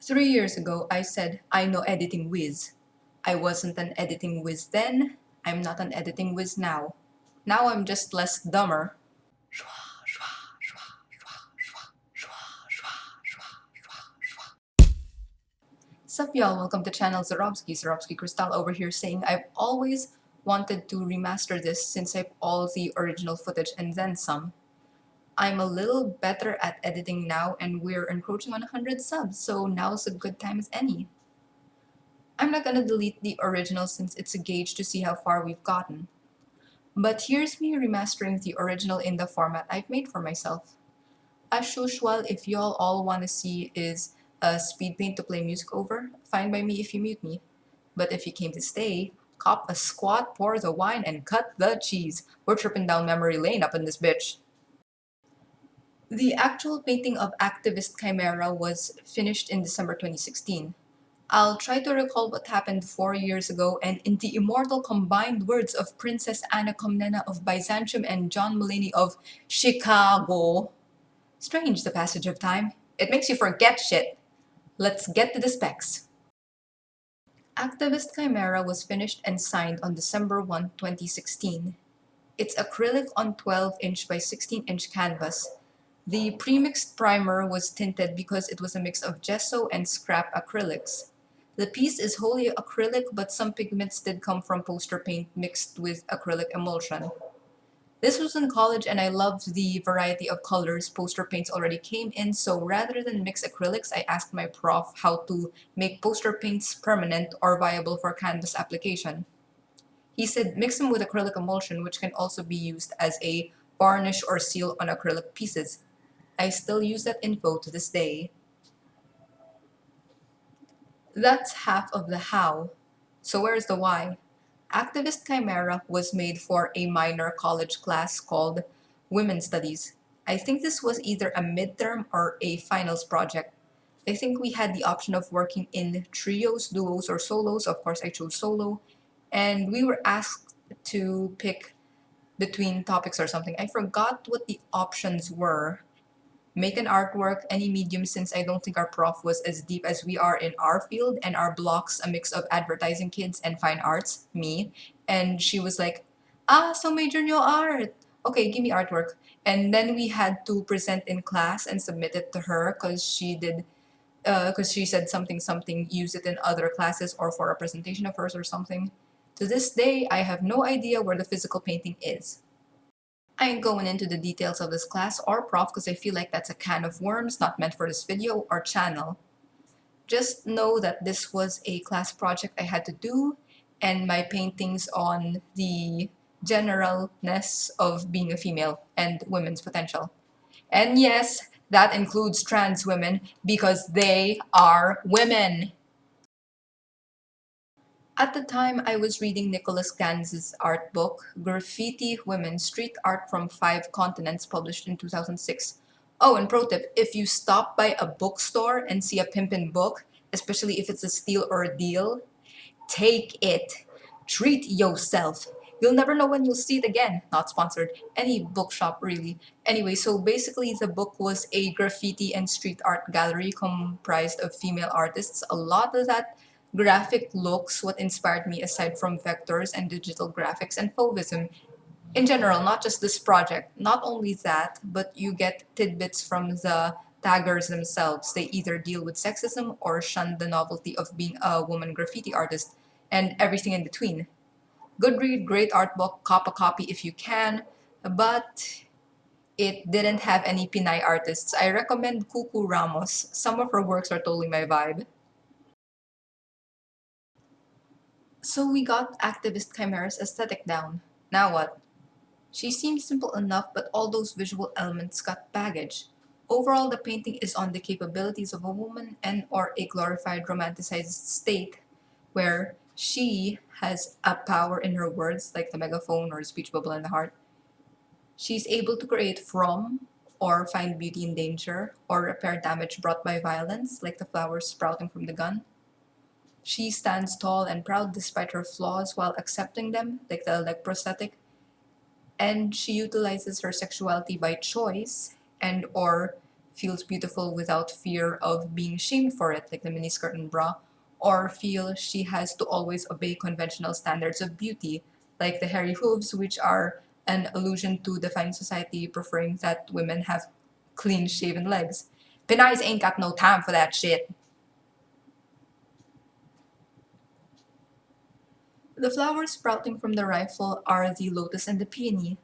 3 years ago, I said, I know editing whiz. I wasn't an editing whiz then. I'm not an editing whiz now. Now I'm just less dumber. Sup y'all, welcome to channel Zarobski Crystal over here saying I've always wanted to remaster this since I've all the original footage and then some. I'm a little better at editing now and we're encroaching on 100 subs, so now's a good time as any. I'm not gonna delete the original since it's a gauge to see how far we've gotten. But here's me remastering the original in the format I've made for myself. As usual, if y'all all want to see is a speed paint to play music over, fine by me if you mute me. But if you came to stay, cop a squat, pour the wine, and cut the cheese. We're tripping down memory lane up in this bitch. The actual painting of activist Chimera was finished in December 2016. I'll try to recall what happened 4 years ago, and in the immortal combined words of Princess Anna Komnena of Byzantium and John Mulaney of Chicago. Strange, the passage of time. It makes you forget shit. Let's get to the specs. Activist Chimera was finished and signed on December 1, 2016. It's acrylic on 12-inch by 16-inch canvas. The premixed primer was tinted because it was a mix of gesso and scrap acrylics. The piece is wholly acrylic, but some pigments did come from poster paint mixed with acrylic emulsion. This was in college and I loved the variety of colors poster paints already came in, so rather than mix acrylics, I asked my prof how to make poster paints permanent or viable for canvas application. He said mix them with acrylic emulsion, which can also be used as a varnish or seal on acrylic pieces. I still use that info to this day. That's half of the how. So where's the why? Activist Chimera was made for a minor college class called Women's Studies. I think this was either a midterm or a finals project. I think we had the option of working in trios, duos, or solos. Of course, I chose solo. And we were asked to pick between topics or something. I forgot what the options were. Make an artwork, any medium, since I don't think our prof was as deep as we are in our field, and our blocks a mix of advertising kids and fine arts, me. And she was like, so major in your art. Okay, give me artwork. And then we had to present in class and submit it to her because she said something, use it in other classes or for a presentation of hers or something. To this day, I have no idea where the physical painting is. I ain't going into the details of this class or prof because I feel like that's a can of worms not meant for this video or channel. Just know that this was a class project I had to do, and my paintings on the generalness of being a female and women's potential. And yes, that includes trans women because they are women. At the time, I was reading Nicholas Gans's art book, Graffiti Women, Street Art from Five Continents, published in 2006. Oh, and pro tip, if you stop by a bookstore and see a pimpin' book, especially if it's a steal or a deal, take it. Treat yourself. You'll never know when you'll see it again. Not sponsored. Any bookshop, really. Anyway, so basically the book was a graffiti and street art gallery comprised of female artists. A lot of that graphic looks what inspired me aside from vectors and digital graphics and fauvism. In general, not just this project. Not only that, but you get tidbits from the taggers themselves. They either deal with sexism or shun the novelty of being a woman graffiti artist, and everything in between. Good read, great art book, cop a copy if you can, but it didn't have any Pinay artists. I recommend Cuckoo Ramos. Some of her works are totally my vibe. So we got activist Chimera's aesthetic down. Now what? She seems simple enough, but all those visual elements got baggage. Overall, the painting is on the capabilities of a woman and or a glorified romanticized state where she has a power in her words, like the megaphone or speech bubble in the heart. She's able to create from or find beauty in danger or repair damage brought by violence, like the flowers sprouting from the gun. She stands tall and proud despite her flaws while accepting them, like the leg prosthetic, and she utilizes her sexuality by choice and or feels beautiful without fear of being shamed for it, like the miniskirt and bra, or feel she has to always obey conventional standards of beauty, like the hairy hooves, which are an allusion to defying society preferring that women have clean shaven legs. Pinays ain't got no time for that shit. The flowers sprouting from the rifle are the lotus and the peony.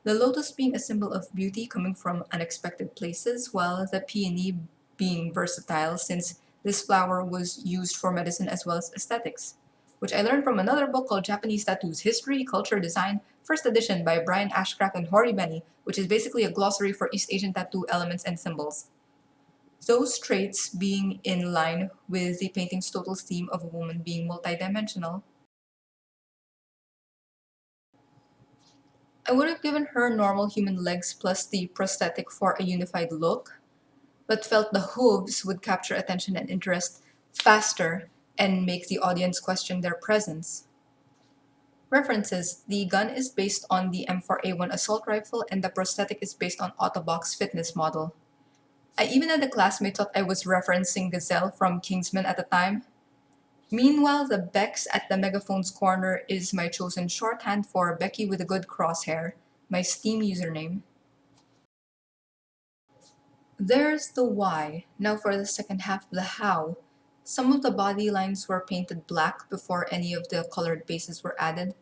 The lotus being a symbol of beauty coming from unexpected places, while the peony being versatile since this flower was used for medicine as well as aesthetics, which I learned from another book called Japanese Tattoos History, Culture, Design, first edition by Brian Ashcraft and Hori Benny, which is basically a glossary for East Asian tattoo elements and symbols. Those traits being in line with the painting's total theme of a woman being multidimensional. I would have given her normal human legs plus the prosthetic for a unified look, but felt the hooves would capture attention and interest faster and make the audience question their presence. References: the gun is based on the M4A1 assault rifle and the prosthetic is based on Autobox fitness model. I even had a classmate thought I was referencing Gazelle from Kingsman at the time. Meanwhile, the Bex at the megaphone's corner is my chosen shorthand for Becky with a good crosshair, my Steam username. There's the why. Now for the second half, the how. Some of the body lines were painted black before any of the colored bases were added.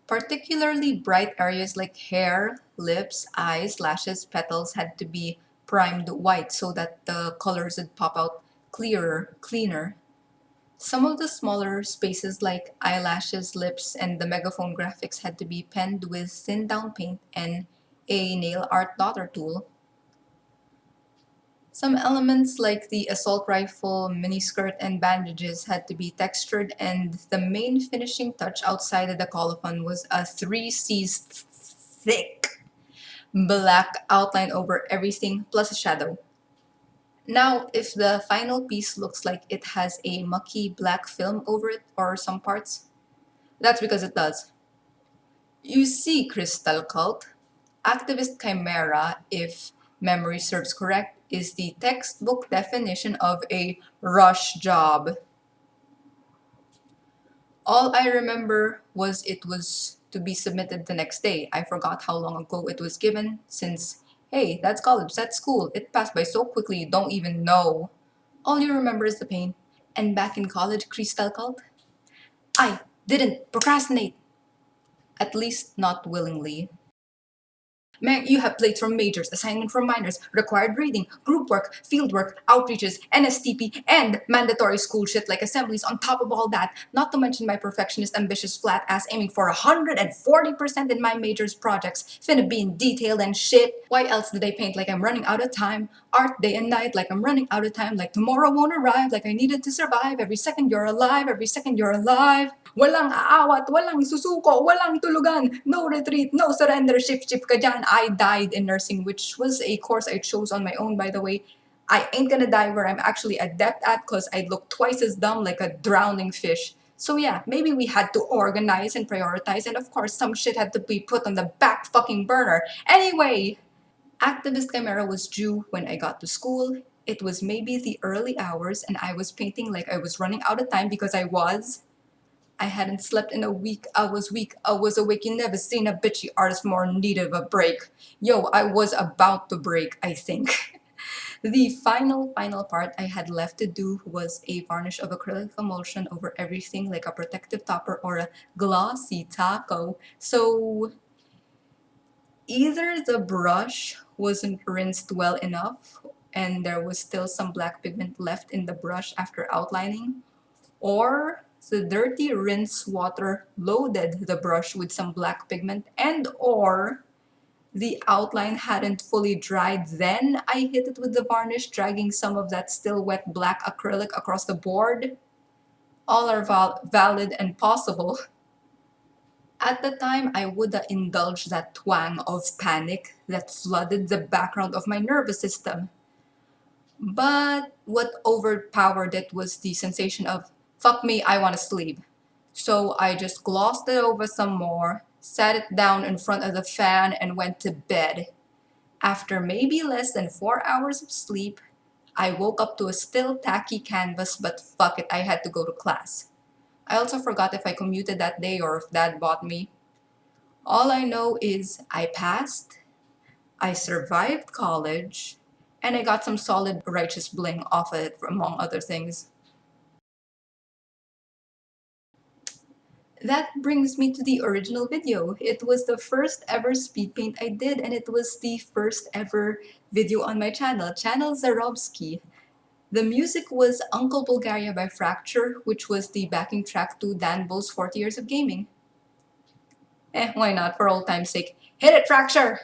Particularly bright areas like hair, lips, eyes, lashes, petals had to be primed white so that the colors would pop out clearer, cleaner. Some of the smaller spaces like eyelashes, lips, and the megaphone graphics had to be penned with thin down paint and a nail art daughter tool. Some elements like the assault rifle, miniskirt, and bandages had to be textured, and the main finishing touch outside of the colophon was a 3C's thick black outline over everything plus a shadow. Now, if the final piece looks like it has a mucky black film over it or some parts, that's because it does. You see, Crystal Cult, activist chimera, if memory serves correct, is the textbook definition of a rush job. All I remember was it was to be submitted the next day. I forgot how long ago it was given, since, hey, that's college, that's school, it passed by so quickly you don't even know. All you remember is the pain. And back in college, Crystal Cult, I didn't procrastinate. At least not willingly. Man, you have plates from majors, assignment from minors, required reading, group work, field work, outreaches, NSTP, and mandatory school shit like assemblies on top of all that, not to mention my perfectionist, ambitious, flat ass aiming for 140% in my major's projects, finna being detailed and shit. Why else did I paint like I'm running out of time? Art day and night like I'm running out of time, like tomorrow won't arrive, like I needed to survive. Every second you're alive, every second you're alive. Walang aawat, walang susuko, walang tulugan, no retreat, no surrender, shift ka dyan. I died in nursing, which was a course I chose on my own, by the way. I ain't gonna die where I'm actually adept at cause I'd look twice as dumb like a drowning fish. So yeah, maybe we had to organize and prioritize, and of course some shit had to be put on the back fucking burner. Anyway, Activist Chimera was due when I got to school. It was maybe the early hours and I was painting like I was running out of time because I was. I hadn't slept in a week. I was weak. I was awake. You never seen a bitchy artist more in need of a break. Yo, I was about to break, I think. The final part I had left to do was a varnish of acrylic emulsion over everything like a protective topper or a glossy taco. So either the brush wasn't rinsed well enough and there was still some black pigment left in the brush after outlining, or the dirty rinse water loaded the brush with some black pigment, and or the outline hadn't fully dried. Then I hit it with the varnish, dragging some of that still wet black acrylic across the board. All are valid and possible. At the time, I would indulge that twang of panic that flooded the background of my nervous system. But what overpowered it was the sensation of, fuck me, I want to sleep. So I just glossed it over some more, sat it down in front of the fan, and went to bed. After maybe less than 4 hours of sleep, I woke up to a still tacky canvas, but fuck it, I had to go to class. I also forgot if I commuted that day or if dad bought me. All I know is I passed, I survived college, and I got some solid righteous bling off of it, among other things. That brings me to the original video. It was the first ever speed paint I did, and it was the first ever video on my channel, Channel Zarobski. The music was Uncle Bulgaria by Fracture, which was the backing track to Dan Bull's 40 Years of Gaming. Why not, for old time's sake. Hit it, Fracture!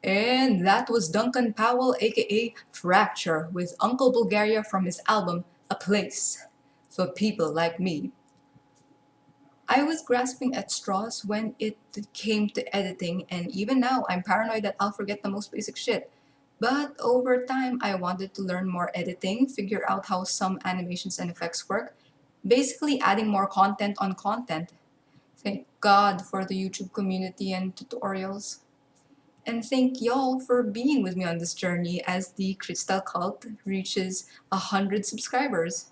And that was Duncan Powell, aka Fracture, with Uncle Bulgaria from his album A Place for People Like Me. I was grasping at straws when it came to editing, and even now I'm paranoid that I'll forget the most basic shit. But over time, I wanted to learn more editing, figure out how some animations and effects work, basically adding more content on content. Thank God for the YouTube community and tutorials. And thank y'all for being with me on this journey as the Crystal Cult reaches 100 subscribers.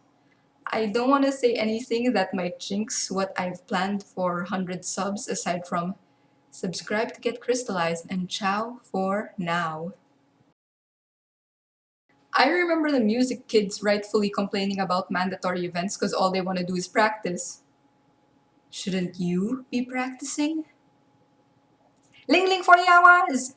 I don't want to say anything that might jinx what I've planned for 100 subs aside from Subscribe to get crystallized, and ciao for now. I remember the music kids rightfully complaining about mandatory events because all they want to do is practice. Shouldn't you be practicing? Ling ling for the hours!